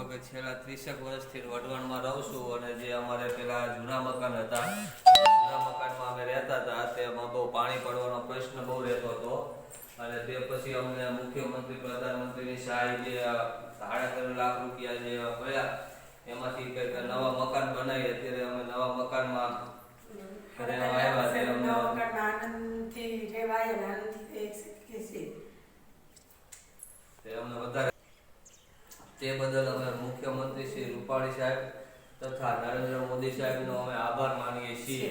લગભગ છેલ્લા 30 વર્ષથી વઢવાણમાં રહું છું અને જે અમારે પેલા જૂના મકાન હતા, જૂના મકાનમાં અમે રહેતા હતા, તેમાં બહુ પાણી પડવાનો પ્રશ્ન બહુ રહેતો હતો અને તે પછી અમને મુખ્યમંત્રી પ્રધાનમંત્રીની સહાય જે 3.5 લાખ રૂપિયા જે મળ્યા એમાંથી કંઈક નવા મકાન બનાવી. અત્યારે અમે નવા મકાનમાં તે બદલ અમે મુખ્યમંત્રી શ્રી રૂપાણી સાહેબ તથા નરેન્દ્ર મોદી સાહેબનો અમે આભાર માનીએ છીએ.